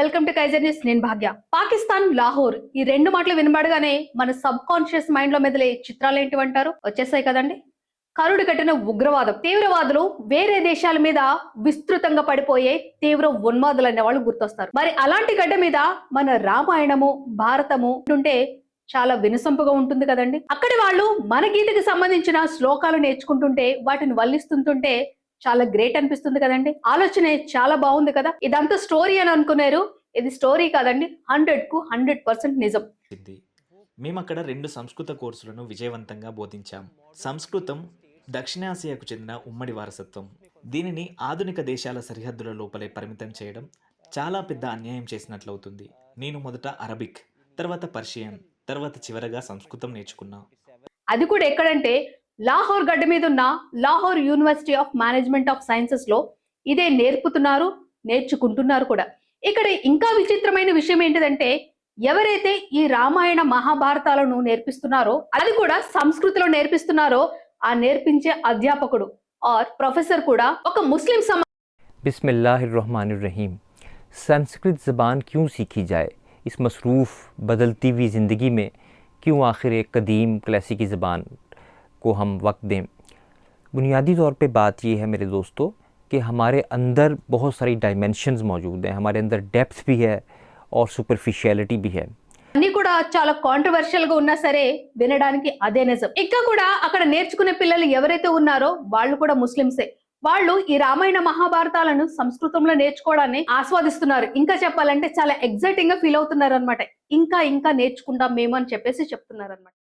Welcome to Kaiser news. నేను భాగ్య. పాకిస్తాన్, లాహోర్ ఈ రెండు మాటలు వినబడగానే మన సబ్ కాన్షియస్ మైండ్ లో మెదిలే చిత్రాలు ఏంటివంటారు? వచ్చేసాయి కదండి. కరుడు కట్టిన ఉగ్రవాదం, తీవ్రవాదులు, వేరే దేశాల మీద విస్తృతంగా పడిపోయే తీవ్ర ఉన్మాదులు అనే వాళ్ళు గుర్తొస్తారు. మరి అలాంటి గడ్డ మీద మన రామాయణము, భారతము ఉంటే చాలా వినసొంపుగా ఉంటుంది కదండి. అక్కడి వాళ్ళు మన గీతకి సంబంధించిన శ్లోకాలు నేర్చుకుంటుంటే, వాటిని వల్లిస్తుంటుంటే చాలా గ్రేట్ అనిపిస్తుంది కదండి. ఆలోచన చాలా బాగుంది కదా. ఇదంతా స్టోరీ అని అనుకున్నారు, ఇది స్టోరీ కాదండి. 100% నిజం. మేము అక్కడ 2 సంస్కృత కోర్సులను విజయవంతంగా బోధించాం. సంస్కృతం దక్షిణాసియాకు చెందిన ఉమ్మడి వారసత్వం. దీనిని ఆధునిక దేశాల సరిహద్దుల లోపలే పరిమితం చేయడం చాలా పెద్ద అన్యాయం చేసినట్లవుతుంది. నేను మొదట అరబిక్, తర్వాత పర్షియన్, తర్వాత చివరగా సంస్కృతం నేర్చుకున్నా. అది కూడా ఎక్కడంటే లాహోర్ గడ్డ మీద ఉన్న Lahore university of management of sciences లో ఇదే నేర్పుతున్నారు, నేర్చుకుంటున్నారు కూడా. ఇక్కడ ఇంకా విచిత్రమైన విషయం ఏంటిదంటే, ఎవరైతే ఈ రామాయణ మహాభారతాలను నేర్పిస్తున్నారో, అది కూడా సంస్కృతిలో నేర్పిస్తున్నారో, ఆ నేర్పించే అధ్యాపకుడు ఆర్ ప్రొఫెసర్ కూడా ఒక ముస్లిం बिस्मिल्लाहिर्रहमानिर्रहीम। संस्कृत ज़बान क्यों सीखी जाए? इस मसरूफ़ बदलती हुई ज़िंदगी में क्यों आखिर एक कदीम क्लासिकी ज़बान को हम वक्त दें? बुनियादी तौर पे बात ये है मेरे दोस्तों कि हमारे अंदर बहुत सारी डायमेंशंस मौजूद हैं, हमारे अंदर डेप्थ भी है और सुपरफिशियलिटी भी है। అన్ని కూడా చాలా కాంట్రవర్షియల్ గా ఉన్నా సరే వినడానికి అదే నిజం. ఇంకా కూడా అక్కడ నేర్చుకునే పిల్లలు ఎవరైతే ఉన్నారో వాళ్ళు కూడా ముస్లింసే. వాళ్ళు ఈ రామాయణ మహాభారతాలను సంస్కృతంలో నేర్చుకోవడాన్ని ఆస్వాదిస్తున్నారు. ఇంకా చెప్పాలంటే చాలా ఎగ్జైటింగ్ గా ఫీల్ అవుతున్నారు అనమాట. ఇంకా నేర్చుకుంటాం మేము అని చెప్పేసి చెప్తున్నారు అనమాట.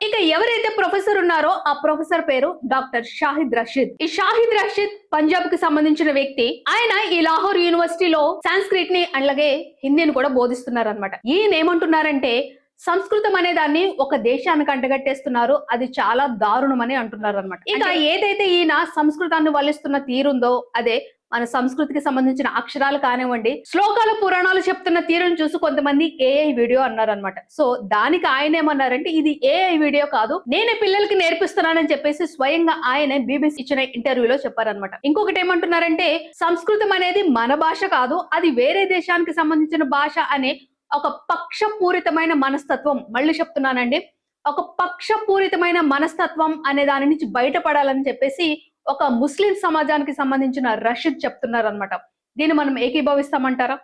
ఇక ఎవరైతే ప్రొఫెసర్ ఉన్నారో ఆ ప్రొఫెసర్ పేరు డాక్టర్ షాహిద్ రషీద్. ఈ షాహిద్ రషీద్ పంజాబ్ కి సంబంధించిన వ్యక్తి. ఆయన ఈ లాహోర్ యూనివర్సిటీలో సాంస్క్రిట్ ని అలాగే హిందీని కూడా బోధిస్తున్నారు అనమాట. ఈయన ఏమంటున్నారంటే, సంస్కృతం అనే దాన్ని ఒక దేశానికి అంటగట్టేస్తున్నారు, అది చాలా దారుణం అని అంటున్నారు అనమాట. ఇక ఏదైతే ఈయన సంస్కృతాన్ని వల్లిస్తున్న తీరుందో, అదే మన సంస్కృతికి సంబంధించిన అక్షరాలు కానివ్వండి, శ్లోకాలు పురాణాలు చెప్తున్న తీరును చూసి కొంతమంది ఏఐ వీడియో అన్నారనమాట. సో దానికి ఆయన ఏమన్నారంటే, ఇది ఏఐ వీడియో కాదు, నేనే పిల్లలకి నేర్పిస్తున్నానని చెప్పేసి స్వయంగా ఆయన బీబీసీ ఇచ్చిన ఇంటర్వ్యూలో చెప్పారనమాట. ఇంకొకటి ఏమంటున్నారంటే, సంస్కృతం అనేది మన భాష కాదు, అది వేరే దేశానికి సంబంధించిన భాష అనే ఒక పక్షపూరితమైన మనస్తత్వం, మళ్ళీ చెప్తున్నానండి, ఒక పక్షపూరితమైన మనస్తత్వం అనే దాని నుంచి బయటపడాలని చెప్పేసి ఒక ముస్లిం సమాజానికి సంబంధించిన రషీద్ చెప్తున్నారు అనమాట. దీన్ని మనం ఏకీభవిస్తామంటారా?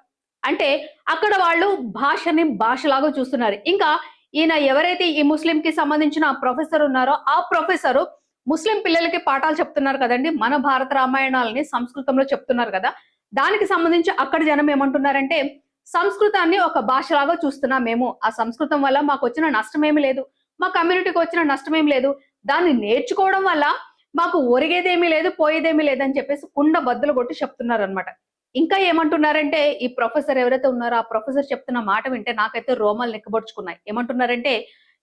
అంటే అక్కడ వాళ్ళు భాషని భాషలాగా చూస్తున్నారు. ఇంకా ఈయన ఎవరైతే ఈ ముస్లిం కి సంబంధించిన ప్రొఫెసర్ ఉన్నారో ఆ ప్రొఫెసర్ ముస్లిం పిల్లలకి పాఠాలు చెప్తున్నారు కదండి. మన భారత రామాయణాలని సంస్కృతంలో చెప్తున్నారు కదా. దానికి సంబంధించి అక్కడ జనం ఏమంటున్నారంటే, సంస్కృతాన్ని ఒక భాషలాగా చూస్తున్నాం మేము, ఆ సంస్కృతం వల్ల మాకు వచ్చిన నష్టం ఏమి లేదు, మా కమ్యూనిటీకి వచ్చిన నష్టం ఏమి లేదు, దాన్ని నేర్చుకోవడం వల్ల మాకు ఒరిగేదేమీ లేదు, పోయేదేమీ లేదని చెప్పేసి కుండ బద్దలు కొట్టి చెప్తున్నారు అనమాట. ఇంకా ఏమంటున్నారంటే, ఈ ప్రొఫెసర్ ఎవరైతే ఉన్నారో ఆ ప్రొఫెసర్ చెప్తున్న మాట వింటే నాకైతే రోమాలు నెక్కబడుచుకున్నాయి. ఏమంటున్నారంటే,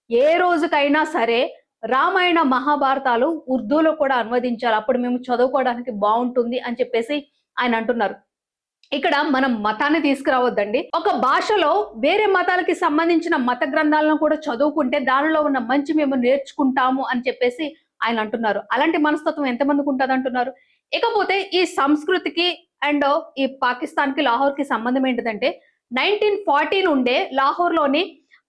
ఏ రోజుకైనా సరే రామాయణ మహాభారతాలు ఉర్దూలో కూడా అనువదించాలి, అప్పుడు మేము చదువుకోవడానికి బాగుంటుంది అని చెప్పేసి ఆయన అంటున్నారు. ఇక్కడ మనం మతాన్ని తీసుకురావద్దండి. ఒక భాషలో వేరే మతాలకి సంబంధించిన మత గ్రంథాలను కూడా చదువుకుంటే దానిలో ఉన్న మంచి మేము నేర్చుకుంటాము అని చెప్పేసి ఆయన అంటున్నారు. అలాంటి మనస్తత్వం ఎంతమందికి ఉంటుంది అంటున్నారు. ఇకపోతే ఈ సంస్కృతికి అండ్ ఈ పాకిస్తాన్ కి లాహోర్ కి సంబంధం ఏంటిదంటే, 1940 నుండే లాహోర్ లోని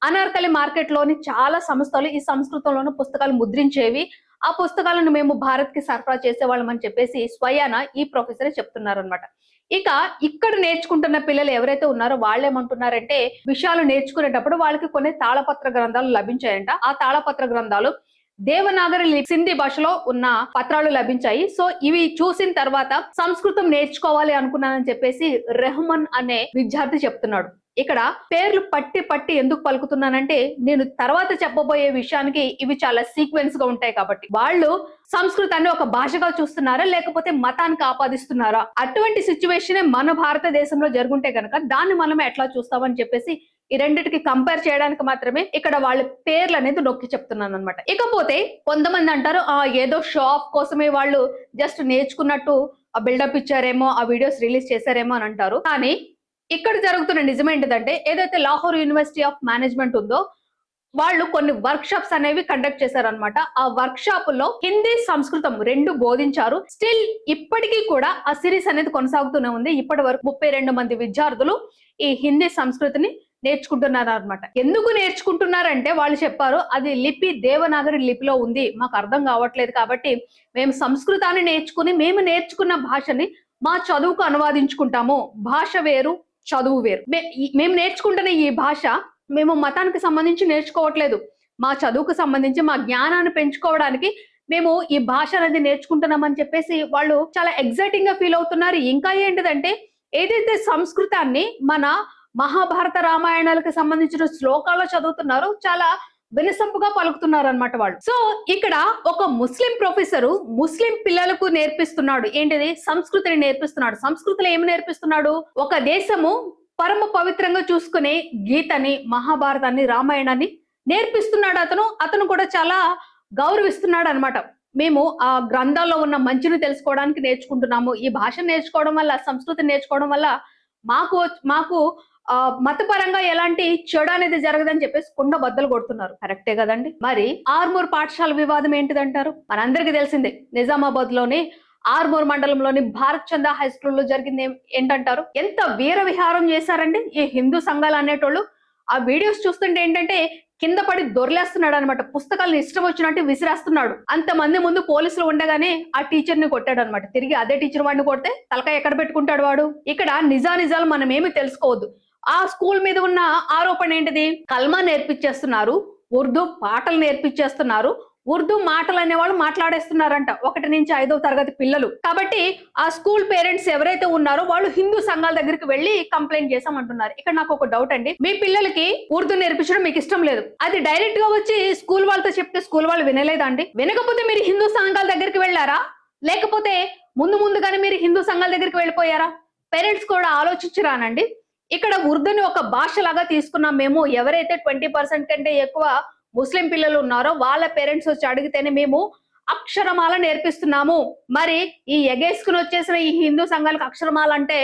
అనార్కలి మార్కెట్ లోని చాలా సంస్థలు ఈ సంస్కృతంలోని పుస్తకాలు ముద్రించేవి. ఆ పుస్తకాలను మేము భారత్ కి సరఫరా చేసేవాళ్ళం అని చెప్పేసి స్వయాన ఈ ప్రొఫెసరే చెప్తున్నారు అనమాట. ఇక ఇక్కడ నేర్చుకుంటున్న పిల్లలు ఎవరైతే ఉన్నారో వాళ్ళు ఏమంటున్నారంటే, విషయాలు నేర్చుకునేటప్పుడు వాళ్ళకి కొన్ని తాళపత్ర గ్రంథాలు లభించాయంట. ఆ తాళపత్ర గ్రంథాలు దేవనాగరి సింధీ భాషలో ఉన్న పత్రాలు లభించాయి. సో ఇవి చూసిన తర్వాత సంస్కృతం నేర్చుకోవాలి అనుకున్నానని చెప్పేసి రెహమాన్ అనే విద్యార్థి చెప్తున్నాడు. ఇక్కడ పేర్లు పట్టి ఎందుకు పలుకుతున్నానంటే, నేను తర్వాత చెప్పబోయే విషయానికి ఇవి చాలా సీక్వెన్స్ గా ఉంటాయి కాబట్టి. వాళ్ళు సంస్కృతాన్ని ఒక భాషగా చూస్తున్నారా లేకపోతే మతానికి ఆపాదిస్తున్నారా? అటువంటి సిచ్యువేషన్ మన భారతదేశంలో జరుగుంటే కనుక దాన్ని మనం ఎట్లా చూస్తామని చెప్పేసి ఈ రెండిటికి కంపేర్ చేయడానికి మాత్రమే ఇక్కడ వాళ్ళ పేర్లు అనేది నొక్కి చెప్తున్నాను అనమాట. ఇకపోతే కొంతమంది అంటారు, ఏదో షో ఆఫ్ కోసమే వాళ్ళు జస్ట్ నేర్చుకున్నట్టు ఆ బిల్డప్ ఇచ్చారేమో, ఆ వీడియోస్ రిలీజ్ చేశారేమో అని అంటారు. కానీ ఇక్కడ జరుగుతున్న నిజం ఏంటిదంటే, ఏదైతే లాహోర్ యూనివర్సిటీ ఆఫ్ మేనేజ్మెంట్ ఉందో వాళ్ళు కొన్ని వర్క్ షాప్స్ అనేవి కండక్ట్ చేశారనమాట. ఆ వర్క్ షాప్ లో హిందీ, సంస్కృతం 2 బోధించారు. స్టిల్ ఇప్పటికీ కూడా ఆ సిరీస్ అనేది కొనసాగుతూనే ఉంది. ఇప్పటి వరకు 32 మంది విద్యార్థులు ఈ హిందీ, సంస్కృతిని నేర్చుకుంటున్నారు అనమాట. ఎందుకు నేర్చుకుంటున్నారంటే వాళ్ళు చెప్పారు, అది లిపి దేవనాగరి లిపిలో ఉంది, మాకు అర్థం కావట్లేదు కాబట్టి మేము సంస్కృతాన్ని నేర్చుకుని మేము నేర్చుకున్న భాషని మా చదువుకు అనువాదించుకుంటాము. భాష వేరు, చదువు వేరు. మేము నేర్చుకుంటున్న ఈ భాష మేము మతానికి సంబంధించి నేర్చుకోవట్లేదు. మా చదువుకు సంబంధించి మా జ్ఞానాన్ని పెంచుకోవడానికి మేము ఈ భాష అనేది నేర్చుకుంటున్నామని చెప్పేసి వాళ్ళు చాలా ఎక్సైటింగ్ గా ఫీల్ అవుతున్నారు. ఇంకా ఏంటిదంటే ఏదైతే సంస్కృతాన్ని మన మహాభారత రామాయణాలకు సంబంధించిన శ్లోకాల్లో చదువుతున్నారో చాలా వినసొంపుగా పలుకుతున్నారు అనమాట వాళ్ళు. సో ఇక్కడ ఒక ముస్లిం ప్రొఫెసరు ముస్లిం పిల్లలకు నేర్పిస్తున్నాడు. ఏంటిది? సంస్కృతిని నేర్పిస్తున్నాడు. సంస్కృతిలో ఏమి నేర్పిస్తున్నాడు? ఒక దేశము పరమ పవిత్రంగా చూసుకునే గీతని, మహాభారతాన్ని, రామాయణాన్ని నేర్పిస్తున్నాడు అతను కూడా చాలా గౌరవిస్తున్నాడు అనమాట. మేము ఆ గ్రంథాల్లో ఉన్న మంచిని తెలుసుకోవడానికి నేర్చుకుంటున్నాము. ఈ భాష నేర్చుకోవడం వల్ల, సంస్కృతిని నేర్చుకోవడం వల్ల మాకు మతపరంగా ఎలాంటి చెడు అనేది జరగదని చెప్పేసి కుండ బద్దలు కొడుతున్నారు. కరెక్టే కదండి. మరి ఆర్మూర్ పాఠశాల వివాదం ఏంటిదంటారు? మనందరికీ తెలిసిందే. నిజామాబాద్ లోని ఆర్మూర్ మండలంలోని భారత్ చందా హై స్కూల్లో జరిగింది ఏంటంటారు? ఎంత వీర విహారం చేశారండి ఈ హిందూ సంఘాలు అనేటోళ్ళు. ఆ వీడియోస్ చూస్తుంటే ఏంటంటే కింద పడి దొర్లేస్తున్నాడు అనమాట. పుస్తకాలను ఇష్టం వచ్చినట్టు విసిరేస్తున్నాడు. అంతమంది ముందు పోలీసులు ఉండగానే ఆ టీచర్ ని కొట్టాడు అనమాట. తిరిగి అదే టీచర్ వాడిని కొడితే తలకాయ ఎక్కడ పెట్టుకుంటాడు వాడు? ఇక్కడ నిజాలు మనం ఏమి తెలుసుకోవద్దు. ఆ స్కూల్ మీద ఉన్న ఆరోపణ ఏంటిది? కల్మా నేర్పించేస్తున్నారు, ఉర్దూ పాటలు నేర్పించేస్తున్నారు, ఉర్దూ మాటలు అనేవాళ్ళు మాట్లాడేస్తున్నారంట 1 నుంచి 5వ తరగతి పిల్లలు. కాబట్టి ఆ స్కూల్ పేరెంట్స్ ఎవరైతే ఉన్నారో వాళ్ళు హిందూ సంఘాల దగ్గరికి వెళ్లి కంప్లైంట్ చేసామంటున్నారు. ఇక్కడ నాకు ఒక డౌట్ అండి. మీ పిల్లలకి ఉర్దూ నేర్పించడం మీకు ఇష్టం లేదు, అది డైరెక్ట్ గా వచ్చి స్కూల్ వాళ్ళతో చెప్తే స్కూల్ వాళ్ళు వినలేదండి? వినకపోతే మీరు హిందూ సంఘాల దగ్గరికి వెళ్ళారా? లేకపోతే ముందుగానే మీరు హిందూ సంఘాల దగ్గరికి వెళ్ళిపోయారా? పేరెంట్స్ కూడా ఆలోచించరానండి. ఇక్కడ ఉర్దూని ఒక భాష లాగా తీసుకున్నాం మేము. ఎవరైతే 20% కంటే ఎక్కువ ముస్లిం పిల్లలు ఉన్నారో వాళ్ళ పేరెంట్స్ వచ్చి అడిగితేనే మేము అక్షరమాల నేర్పిస్తున్నాము. మరి ఈ ఎగేసుకుని వచ్చేసిన ఈ హిందూ సంఘాలకు అక్షరమాల అంటే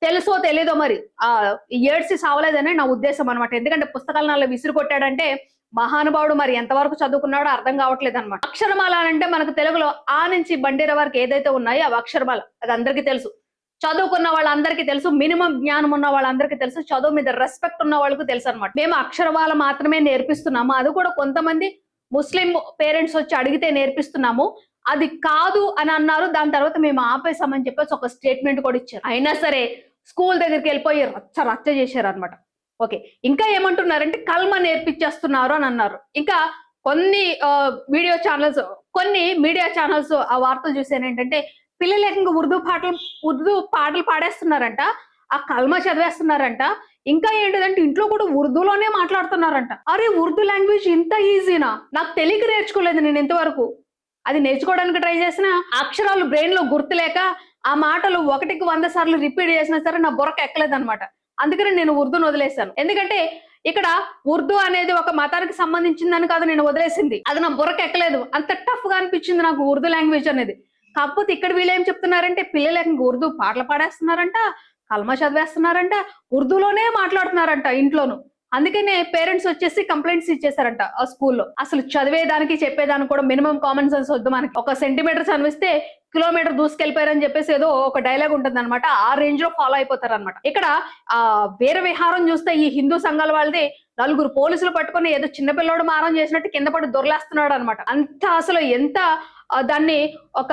తెలుసో తెలీదో మరి ఏడ్సి సావలేదనే నా ఉద్దేశం అనమాట. ఎందుకంటే పుస్తకాలను అలా విసిరు కొట్టాడంటే మహానుభావుడు మరి ఎంతవరకు చదువుకున్నాడో అర్థం కావట్లేదు అనమాట. అక్షరమాల అంటే మనకు తెలుగులో ఆ నుంచి బండిర వరకు ఏదైతే ఉన్నాయో అవి అక్షరమాల. అది అందరికీ తెలుసు. చదువుకున్న వాళ్ళందరికీ తెలుసు. మినిమం జ్ఞానం ఉన్న వాళ్ళందరికీ తెలుసు. చదువు మీద రెస్పెక్ట్ ఉన్న వాళ్ళకు తెలుసు అనమాట. మేము అక్షరమాల మాత్రమే నేర్పిస్తున్నాము, అది కూడా కొంతమంది ముస్లిం పేరెంట్స్ వచ్చి అడిగితే నేర్పిస్తున్నాము, అది కాదు అని అన్నారు. దాని తర్వాత మేము ఆపేసామని చెప్పేసి ఒక స్టేట్మెంట్ కూడా ఇచ్చారు. అయినా సరే స్కూల్ దగ్గరికి వెళ్ళిపోయి రచ్చ చేశారు అనమాట. ఓకే, ఇంకా ఏమంటున్నారంటే కల్మా నేర్పించేస్తున్నారు అని అన్నారు. ఇంకా కొన్ని మీడియా ఛానల్స్ ఆ వార్తలు చూసాను ఏంటంటే పిల్లలు ఏకంగా ఉర్దూ పాటలు పాడేస్తున్నారంట, ఆ కల్మా చదివేస్తున్నారంట. ఇంకా ఏంటిదంటే ఇంట్లో కూడా ఉర్దూలోనే మాట్లాడుతున్నారంట. అరే, ఉర్దూ లాంగ్వేజ్ ఇంత ఈజీనా? నాకు తెలియక నేర్చుకోలేదు నేను ఇంతవరకు. అది నేర్చుకోవడానికి ట్రై చేసిన అక్షరాలు బ్రెయిన్ లో గుర్తులేక ఆ మాటలు 1కి 100 సార్లు రిపీట్ చేసినా సరే నా బుర్రకు ఎక్కలేదు అనమాట. అందుకని నేను ఉర్దూను వదిలేశాను. ఎందుకంటే ఇక్కడ ఉర్దూ అనేది ఒక మతానికి సంబంధించిందని కాదు నేను వదిలేసింది, అది నా బుర్రకు ఎక్కలేదు. అంత టఫ్ గా అనిపించింది నాకు ఉర్దూ లాంగ్వేజ్ అనేది. కాకపోతే ఇక్కడ వీళ్ళు ఏం చెప్తున్నారంటే పిల్లలకి ఉర్దూ పాటలు పాడేస్తున్నారంట, కల్మా చదివేస్తున్నారంట, ఉర్దూలోనే మాట్లాడుతున్నారంట ఇంట్లోను. అందుకనే పేరెంట్స్ వచ్చేసి కంప్లైంట్స్ ఇచ్చేసారంట ఆ స్కూల్లో. అసలు చదివేదానికి చెప్పేదానికి కూడా మినిమం కామన్ సెన్స్ వద్దు మనకి. 1 సెంటీమీటర్ చదివిస్తే కిలోమీటర్ దూసుకెళ్ళిపోయారని చెప్పేసి ఏదో ఒక డైలాగ్ ఉంటుంది అనమాట. ఆ రేంజ్ లో ఫాలో అయిపోతారు అనమాట. ఇక్కడ వీర విహారం చూస్తే ఈ హిందూ సంఘాల వాళ్ళది 4 పోలీసులు పట్టుకొని ఏదో చిన్నపిల్లోడు మారం చేసినట్టు కింద పడి దొరలేస్తున్నాడు అనమాట. అంత అసలు ఎంత దాన్ని ఒక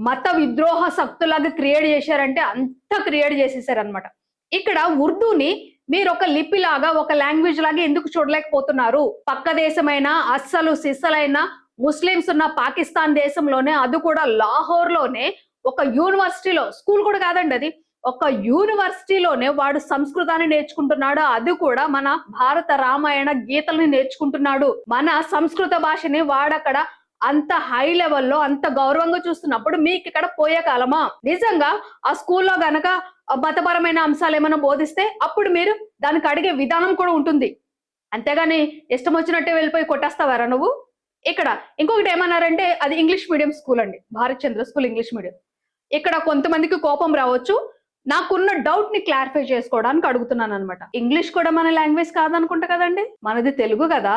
మత విద్రోహ శక్తులాగా క్రియేట్ చేశారంటే అంత క్రియేట్ చేసేసారనమాట. ఇక్కడ ఉర్దూని మీరు ఒక లిపి లాగా, ఒక లాంగ్వేజ్ లాగా ఎందుకు చూడలేకపోతున్నారు? పక్క దేశమైన అస్సలు సిస్సలైన ముస్లిమ్స్ ఉన్న పాకిస్తాన్ దేశంలోనే, అది కూడా లాహోర్ లోనే ఒక యూనివర్సిటీలో, స్కూల్ కూడా కాదండి, అది ఒక యూనివర్సిటీలోనే వాడు సంస్కృతాన్ని నేర్చుకుంటున్నాడు. అది కూడా మన భారత రామాయణ గీతల్ని నేర్చుకుంటున్నాడు. మన సంస్కృత భాషని వాడక్కడ అంత హై లెవెల్లో అంత గౌరవంగా చూస్తున్నప్పుడు మీకు ఇక్కడ పోయే కాలమా? నిజంగా ఆ స్కూల్లో గనక మతపరమైన అంశాలు ఏమైనా బోధిస్తే అప్పుడు మీరు దానికి అడిగే విధానం కూడా ఉంటుంది. అంతేగాని ఇష్టం వచ్చినట్టే వెళ్ళిపోయి కొట్టేస్తావారా నువ్వు? ఇక్కడ ఇంకొకటి ఏమన్నారంటే అది ఇంగ్లీష్ మీడియం స్కూల్ అండి, భారత్ చంద్ర స్కూల్ ఇంగ్లీష్ మీడియం. ఇక్కడ కొంతమందికి కోపం రావచ్చు. నాకున్న డౌట్ ని క్లారిఫై చేసుకోవడానికి అడుగుతున్నాను అనమాట. ఇంగ్లీష్ కూడా మన లాంగ్వేజ్ కాదనుకుంటా కదండి, మనది తెలుగు కదా,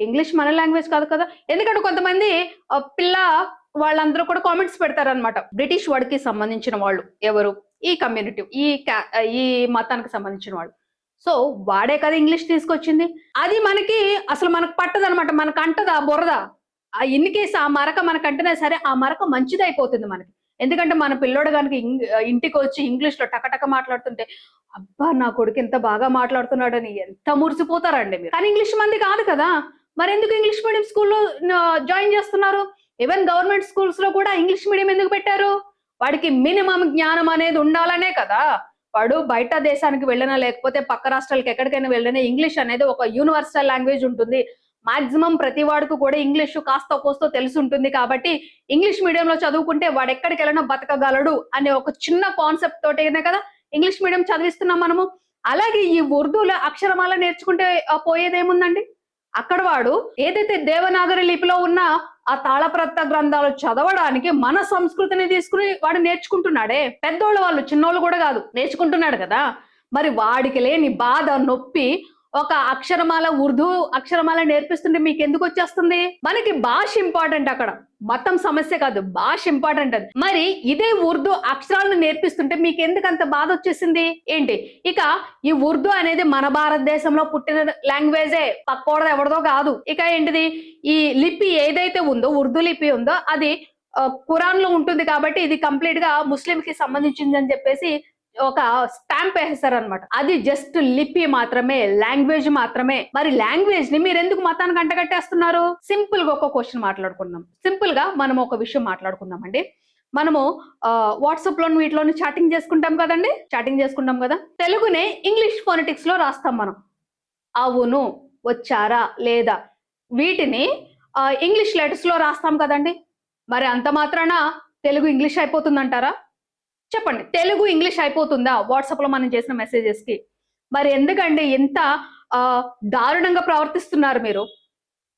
ఇంగ్లీష్ మన లాంగ్వేజ్ కాదు కదా. ఎందుకంటే కొంతమంది పిల్ల వాళ్ళందరూ కూడా కామెంట్స్ పెడతారనమాట. బ్రిటిష్ వాడికి సంబంధించిన వాళ్ళు ఎవరు, ఈ కమ్యూనిటీ, ఈ మతానికి సంబంధించిన వాళ్ళు. సో వాడే కదా ఇంగ్లీష్ తీసుకొచ్చింది. అది మనకు పట్టదనమాట, మనకు అంటదా బురద. ఇన్ కేసు ఆ మరక మనకు అంటేనే సరే, ఆ మరక మంచిది అయిపోతుంది మనకి. ఎందుకంటే మన పిల్లోడు కనుక ఇంటికి వచ్చి ఇంగ్లీష్ లో టకటక మాట్లాడుతుంటే, అబ్బా నా కొడుకు ఎంత బాగా మాట్లాడుతున్నాడని ఎంత మురిసిపోతారండి మీరు. కానీ ఇంగ్లీష్ మంది కాదు కదా, మరి ఎందుకు ఇంగ్లీష్ మీడియం స్కూల్లో జాయిన్ చేస్తున్నారు? ఈవెన్ గవర్నమెంట్ స్కూల్స్ లో కూడా ఇంగ్లీష్ మీడియం ఎందుకు పెట్టారు? వాడికి మినిమం జ్ఞానం అనేది ఉండాలనే కదా. వాడు బయట దేశానికి వెళ్ళినా లేకపోతే పక్క రాష్ట్రాలకు ఎక్కడికైనా వెళ్ళినా ఇంగ్లీష్ అనేది ఒక యూనివర్సల్ లాంగ్వేజ్ ఉంటుంది. మాక్సిమం ప్రతి వాడికి కూడా ఇంగ్లీష్ కాస్త కోస్తో తెలిసి ఉంటుంది. కాబట్టి ఇంగ్లీష్ మీడియంలో చదువుకుంటే వాడు ఎక్కడికి వెళ్ళినా బతకగలడు అనే ఒక చిన్న కాన్సెప్ట్ తోటేనే కదా ఇంగ్లీష్ మీడియం చదివిస్తున్నాం మనము. అలాగే ఈ ఉర్దూలో అక్షరమాల నేర్చుకుంటే పోయేదేముందండి? అక్కడ వాడు ఏదైతే దేవనాగరి లిపిలో ఉన్న ఆ తాళప్రత గ్రంథాలు చదవడానికి మన సంస్కృతిని తీసుకుని వాడు నేర్చుకుంటున్నాడే. పెద్దోళ్ళు వాళ్ళు, చిన్నోళ్ళు కూడా కాదు, నేర్చుకుంటున్నాడు కదా. మరి వాడికి లేని బాధ, నొప్పి ఒక అక్షరమాల, ఉర్దూ అక్షరమాల నేర్పిస్తుంటే మీకు ఎందుకు వచ్చేస్తుంది? మనకి భాష ఇంపార్టెంట్, అక్కడ మతం సమస్య కాదు, భాష ఇంపార్టెంట్. అది మరి ఇదే ఉర్దూ అక్షరాలను నేర్పిస్తుంటే మీకు ఎందుకు అంత బాధ వచ్చేసింది ఏంటి? ఇక ఈ ఉర్దూ అనేది మన భారతదేశంలో పుట్టిన లాంగ్వేజే, పక్కోడది ఎవరిదో కాదు. ఇక ఏంటిది, ఈ లిపి ఏదైతే ఉందో, ఉర్దూ లిపి ఉందో అది ఖురాన్ లో ఉంటుంది కాబట్టి ఇది కంప్లీట్ గా ముస్లిం కి సంబంధించింది అని చెప్పేసి ఒక స్టాంప్ వేసేసారనమాట. అది జస్ట్ లిపి మాత్రమే, లాంగ్వేజ్ మాత్రమే. మరి లాంగ్వేజ్ ని మీరు ఎందుకు మతానికి అంటగట్టేస్తున్నారు? సింపుల్ గా ఒక క్వశ్చన్ మాట్లాడుకుందాం. సింపుల్ గా మనం ఒక విషయం మాట్లాడుకుందాం అండి. మనము వాట్సాప్ లోని వీటిలోని చాటింగ్ చేసుకుంటాం కదండి, చాటింగ్ చేసుకుంటాం కదా. తెలుగునే ఇంగ్లీష్ ఫోనెటిక్స్ లో రాస్తాం మనం. అవును, వచ్చారా, లేదా, వీటిని ఇంగ్లీష్ లెటర్స్ లో రాస్తాం కదండి. మరి అంత మాత్రాన తెలుగు ఇంగ్లీష్ అయిపోతుందంటారా? చెప్పండి, తెలుగు ఇంగ్లీష్ అయిపోతుందా వాట్సాప్ లో మనం చేసిన మెసేజెస్ కి? మరి ఎందుకండి ఇంత దారుణంగా ప్రవర్తిస్తున్నారు మీరు?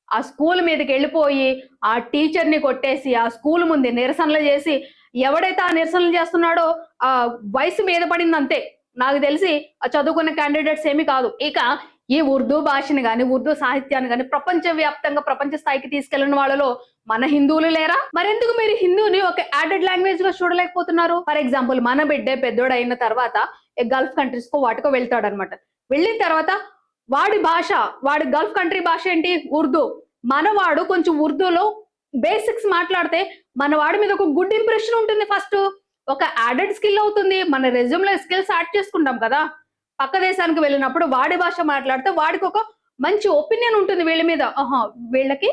ఆ స్కూల్ మీదకి వెళ్ళిపోయి ఆ టీచర్ ని కొట్టేసి ఆ స్కూల్ ముందే నిరసనలు చేసి, ఎవడైతే ఆ నిరసనలు చేస్తున్నాడో ఆ వయసు మీద పడింది అంతే. నాకు తెలిసి ఆ చదువుకున్న క్యాండిడేట్స్ ఏమీ కాదు. ఇక ఈ ఉర్దూ భాషని గాని, ఉర్దూ సాహిత్యాన్ని గాని ప్రపంచ వ్యాప్తంగా, ప్రపంచ స్థాయికి తీసుకెళ్లిన వాళ్ళలో మన హిందువులు లేరా? మరెందుకు మీరు హిందూని ఒక యాడెడ్ లాంగ్వేజ్ గా చూడలేకపోతున్నారు? ఫర్ ఎగ్జాంపుల్, మన బిడ్డే పెద్దోడు అయిన తర్వాత గల్ఫ్ కంట్రీస్ కో వాటికో వెళ్తాడు అనమాట. వెళ్ళిన తర్వాత వాడి భాష, వాడి గల్ఫ్ కంట్రీ భాష ఏంటి? ఉర్దూ. మనవాడు కొంచెం ఉర్దూలో బేసిక్స్ మాట్లాడితే మన వాడి మీద ఒక గుడ్ ఇంప్రెషన్ ఉంటుంది. ఫస్ట్ ఒక యాడెడ్ స్కిల్ అవుతుంది. మన రెజ్యూమ్ లో స్కిల్స్ యాడ్ చేసుకుంటాం కదా. పక్క దేశానికి వెళ్ళినప్పుడు వాడి భాష మాట్లాడితే వాడికి ఒక మంచి ఒపీనియన్ ఉంటుంది వీళ్ళ మీద. వీళ్ళకి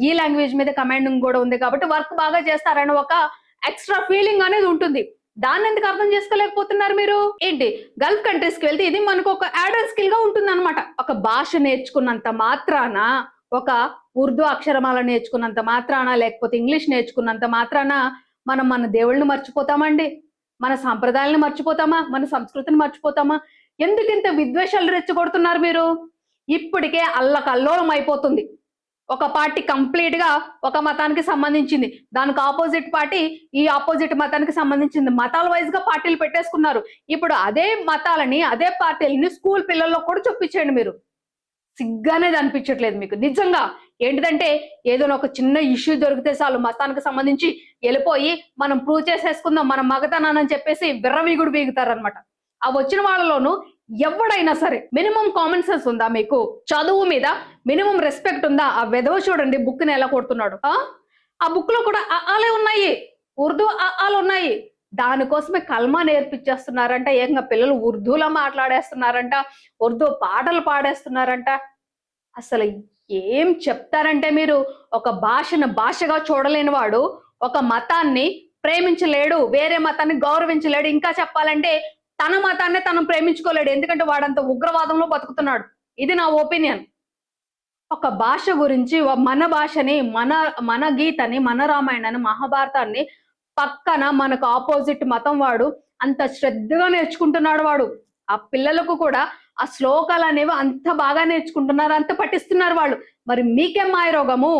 ఈ లాంగ్వేజ్ మీద కమాండింగ్ కూడా ఉంది కాబట్టి వర్క్ బాగా చేస్తారని ఒక ఎక్స్ట్రా ఫీలింగ్ అనేది ఉంటుంది. దాన్ని ఎందుకు అర్థం చేసుకోలేకపోతున్నారు మీరు? ఏంటి, గల్ఫ్ కంట్రీస్ కి వెళ్తే ఇది మనకు ఒక యాడెడ్ స్కిల్ గా ఉంటుంది అనమాట. ఒక భాష నేర్చుకున్నంత మాత్రాన, ఒక ఉర్దూ అక్షరమాల నేర్చుకున్నంత మాత్రాన, లేకపోతే ఇంగ్లీష్ నేర్చుకున్నంత మాత్రాన మనం మన దేవుళ్ళని మర్చిపోతామండి? మన సాంప్రదాయాలను మర్చిపోతామా? మన సంస్కృతిని మర్చిపోతామా? ఎందుకు ఇంత విద్వేషాలు రెచ్చగొడుతున్నారు మీరు? ఇప్పటికే అల్లకల్లోలం అయిపోతుంది. ఒక పార్టీ కంప్లీట్ గా ఒక మతానికి సంబంధించింది, దానికి ఆపోజిట్ పార్టీ ఈ ఆపోజిట్ మతానికి సంబంధించింది. మతాల వైజ్ గా పార్టీలు పెట్టేసుకున్నారు. ఇప్పుడు అదే మతాలని, అదే పార్టీలని స్కూల్ పిల్లల్లో కూడా చూపించండి మీరు. సిగ్గానేది అనిపించట్లేదు మీకు నిజంగా? ఏంటిదంటే ఏదో ఒక చిన్న ఇష్యూ దొరికితే చాలు మతానికి సంబంధించి వెళ్ళిపోయి మనం ప్రూవ్ చేసేసుకుందాం మన మగతనాన్ని చెప్పేసి విర్రవీగుడు వీగుతారనమాట. ఆ వచ్చిన వాళ్ళలోనూ ఎవడైనా సరే మినిమం కామన్ సెన్స్ ఉందా మీకు? చదువు మీద మినిమం రెస్పెక్ట్ ఉందా? ఆ వెధవ చూడండి బుక్ ని ఎలా కొడుతున్నాడు. ఆ బుక్ లో కూడా ఆలే ఉన్నాయి, ఉర్దూ ఆలు ఉన్నాయి. దానికోసమే కల్మా నేర్పించేస్తున్నారంట. ఏకంగా పిల్లలు ఉర్దూలో మాట్లాడేస్తున్నారంట, ఉర్దూ పాటలు పాడేస్తున్నారంట. అసలు ఏం చెప్తారంటే మీరు? ఒక భాషను భాషగా చూడలేని వాడు ఒక మతాన్ని ప్రేమించలేడు, వేరే మతాన్ని గౌరవించలేడు. ఇంకా చెప్పాలంటే తన మతాన్ని తను ప్రేమించుకోలేడు, ఎందుకంటే వాడంత ఉగ్రవాదంలో బతుకుతున్నాడు. ఇది నా ఒపీనియన్. ఒక భాష గురించి, మన భాషని, మన గీతని, మన రామాయణాన్ని, మహాభారతాన్ని పక్కన మనకు ఆపోజిట్ మతం వాడు అంత శ్రద్ధగా నేర్చుకుంటున్నాడు. వాడు ఆ పిల్లలకు కూడా ఆ శ్లోకాలు అనేవి అంత బాగా నేర్చుకుంటున్నారు, అంత పఠిస్తున్నారు వాళ్ళు. మరి మీకేం మాయరోగము?